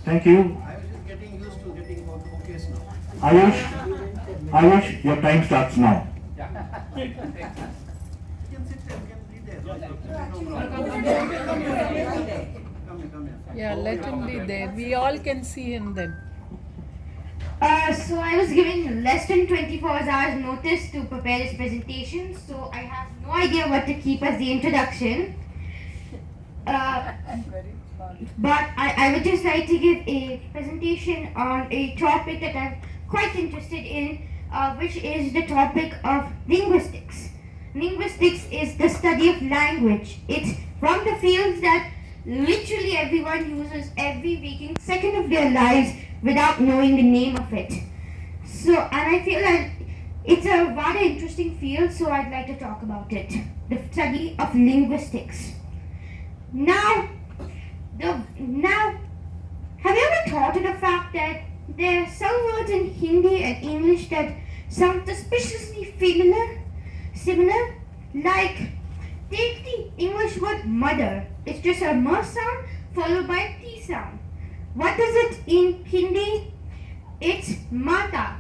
Thank you. I was just getting used to getting okays now. Ayush, your time starts now. You can sit there, you can be there. Come here. Yeah, let him be there. We all can see him then. So I was given less than 24 hours notice to prepare this presentation, so I have no idea what to keep as the introduction. But I would just like to give a presentation on a topic that I'm quite interested in, which is the topic of linguistics. Linguistics is the study of language. It's from the fields that literally everyone uses every waking second of their lives without knowing the name of it. So, and I feel like it's a rather interesting field, so I'd like to talk about it. The study of linguistics. Now, have you ever thought of the fact that there are some words in Hindi and English that sound suspiciously similar? Like, take the English word mother. It's just a M sound followed by a T sound. What is it in Hindi? It's mata.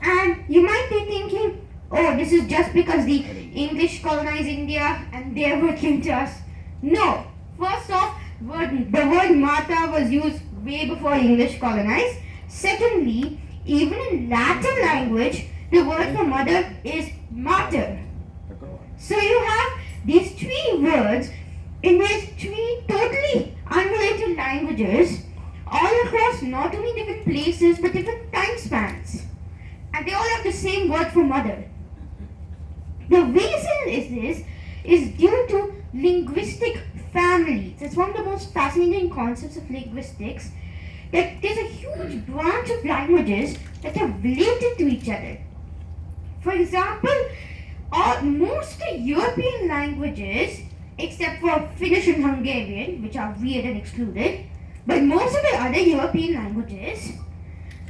And you might be thinking, oh, this is just because the English colonized India and they were king to us. No. First off, the word mata was used way before English colonized. Secondly, even in Latin language, the word for mother is mater. So you have these three words in these three totally unrelated languages all across not only different places but different time spans. And they all have the same word for mother. The reason is due to linguistic families. It's one of the most fascinating concepts of linguistics, that there's a huge branch of languages that are related to each other. For example, most European languages, except for Finnish and Hungarian, which are weird and excluded, but most of the other European languages,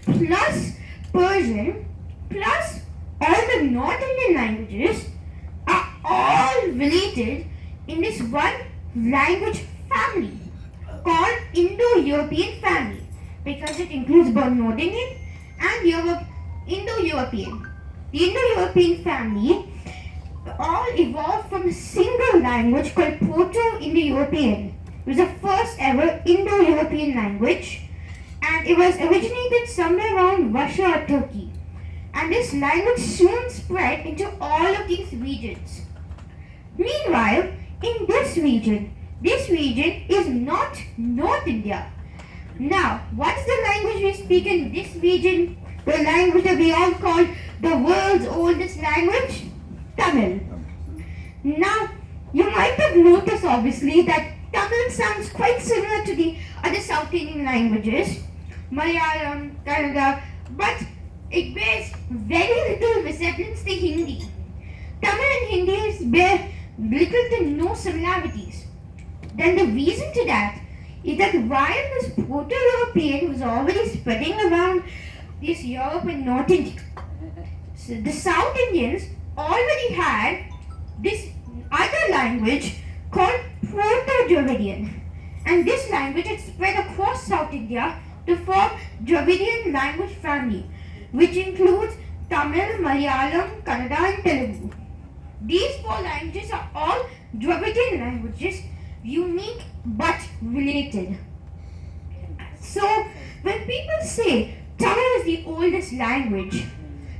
plus Persian, plus all the North Indian languages, are all related in this one language family called Indo-European family, because it includes both North Indian and Indo-European. The Indo-European family all evolved from a single language called Proto-Indo-European. It was the first ever Indo-European language, and it was originated somewhere around Russia or Turkey. And this language soon spread into all of these regions. Meanwhile, in this region is not North India. Now, what's the language we speak in this region? The language that we all call the world's oldest language? Tamil. Now, you might have noticed obviously that Tamil sounds quite similar to the other South Indian languages, Malayalam, Kannada, but it bears very little resemblance to Hindi. Tamil and Hindi bear little to no similarities. Then the reason to that is that while this Proto-European was already spreading around this Europe and North India, so the South Indians already had this other language called Proto-Dravidian, and this language had spread across South India to form Dravidian language family, which includes Tamil, Malayalam, Kannada and Telugu. These four languages are all Dravidian languages, unique but related. So when people say Tamil is the oldest language,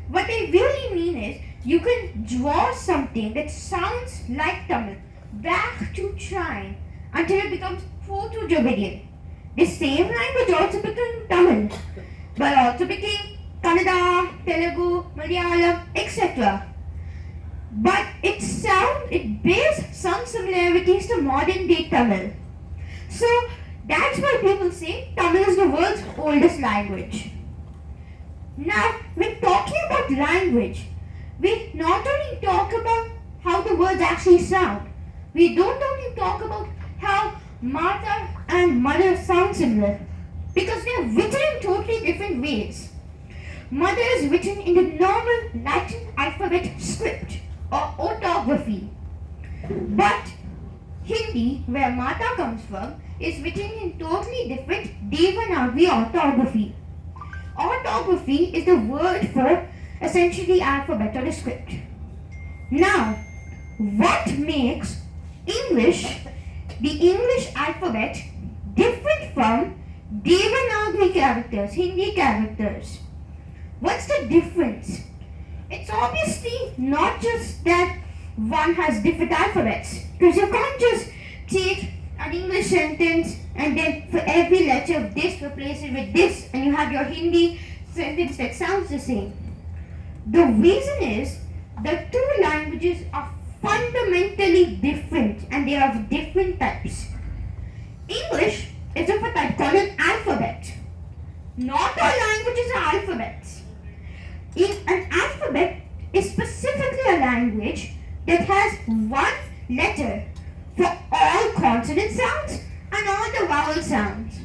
what they really mean is you can draw something that sounds like Tamil back to time until it becomes Proto-Dravidian. The same language also became Tamil, but also became Kannada, Telugu, Malayalam, etc. But it bears some similarities to modern day Tamil. So that's why people say Tamil is the world's oldest language. Now, when talking about language, we not only talk about how the words actually sound, we don't only talk about how mother and mother sound similar, because they are written in totally different ways. Mother is written in the normal Latin alphabet script or orthography, but Hindi, where Mata comes from, is written in totally different Devanagari orthography. Orthography is the word for essentially alphabet or the script. Now, what makes English, the English alphabet, different from Devanagari characters, Hindi characters? What's the difference? It's obviously not just that one has different alphabets, because you can't just take an English sentence and then for every letter of this replace it with this and you have your Hindi sentence that sounds the same. The reason is the two languages are fundamentally different and they are of different types. English is of a type called an alphabet. Not all languages are alphabets. An alphabet is specifically a language that has one letter for all consonant sounds and all the vowel sounds.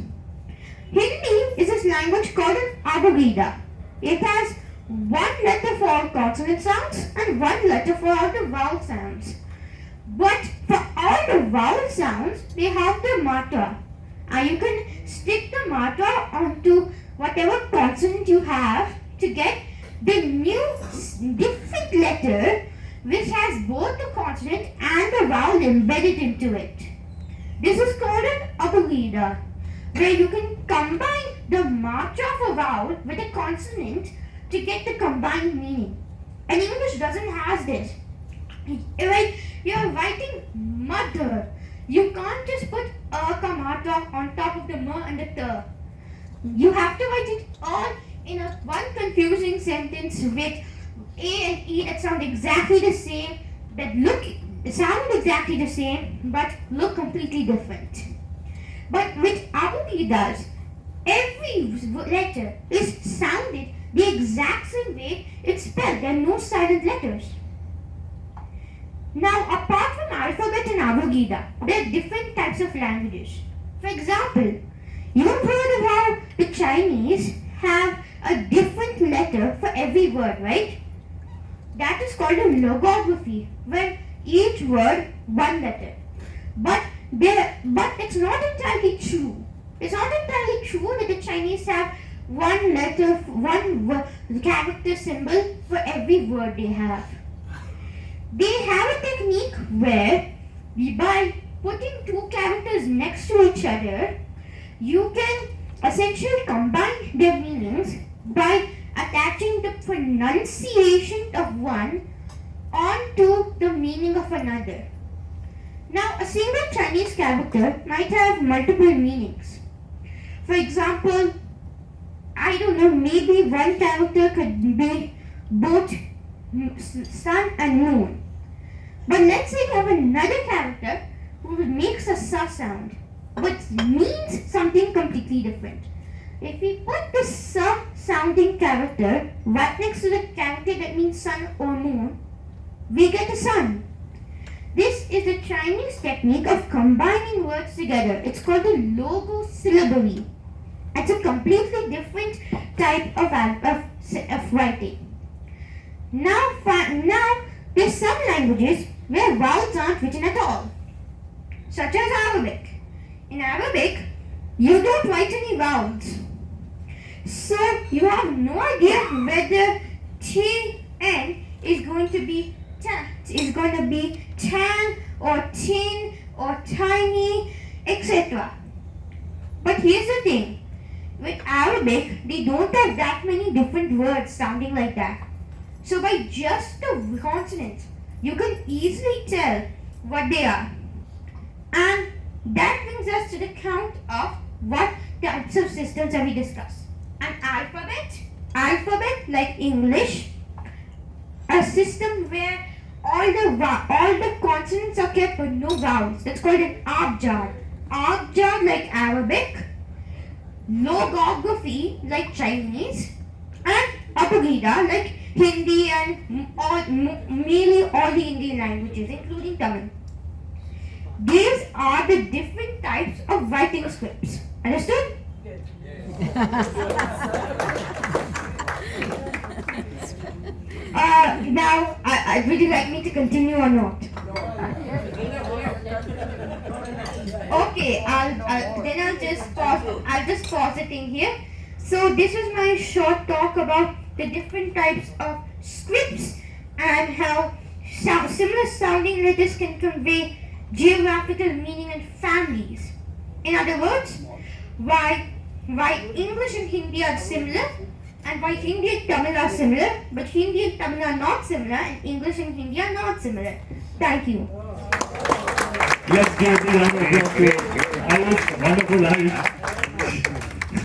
Hindi is this language called an Abugida. It has one letter for all consonant sounds and one letter for all the vowel sounds. But for all the vowel sounds, they have the matra. And you can stick the matra onto whatever consonant you have to get the new different letter which has both the consonant and the vowel embedded into it. This is called an Abugida, where you can combine the matra of a vowel with a consonant to get the combined meaning. And English doesn't have this. Like you're writing mother, you can't just put a matra on top of the ma and the ta. You have to write it all in a one confusing sentence with A and E that sound exactly the same, that sound exactly the same, but look completely different. But with Abugidas, every letter is sounded the exact same way it's spelled. There are no silent letters. Now, apart from alphabet and Abugida, there are different types of languages. For example, you've heard of how the Chinese have a different letter for every word, right? That is called a logography, where each word one letter. But it's not entirely true. It's not entirely true that the Chinese have one letter, character symbol for every word they have. They have a technique where by putting two characters next to each other, you can essentially combine their meanings by attaching the pronunciation of one onto the meaning of another. Now, a single Chinese character might have multiple meanings. For example, I don't know, maybe one character could be both sun and moon. But let's say you have another character who makes a sa sound, but means something completely different. If we put the sa sounding character right next to the character that means sun or moon, we get a sun. This is the Chinese technique of combining words together. It's called the logosyllabary. It's a completely different type of writing. Now, there's some languages where vowels aren't written at all, such as Arabic. In Arabic, you don't write any vowels. So, you have no idea whether TN is going to be tan or tin or tiny, etc. But here's the thing. With Arabic, they don't have that many different words sounding like that. So by just the consonants, you can easily tell what they are. And that brings us to the count of what types of systems have we discussed. An alphabet like English, a system where all the consonants are kept but no vowels. That's called an Abjad. Abjad like Arabic, logography like Chinese, and Abugida like Hindi and mainly all the Indian languages, including Tamil. These are the different types of writing scripts. Understood? Now, would you like me to continue or not? Okay, I'll just pause. I'll just pause it in here. So this is my short talk about the different types of scripts and how similar sounding letters can convey geographical meaning in families. In other words, why English and Hindi are similar, and why Hindi and Tamil are similar, but Hindi and Tamil are not similar, and English and Hindi are not similar. Thank you. Let's give the round of applause to Ayush. Wonderful, Ayush.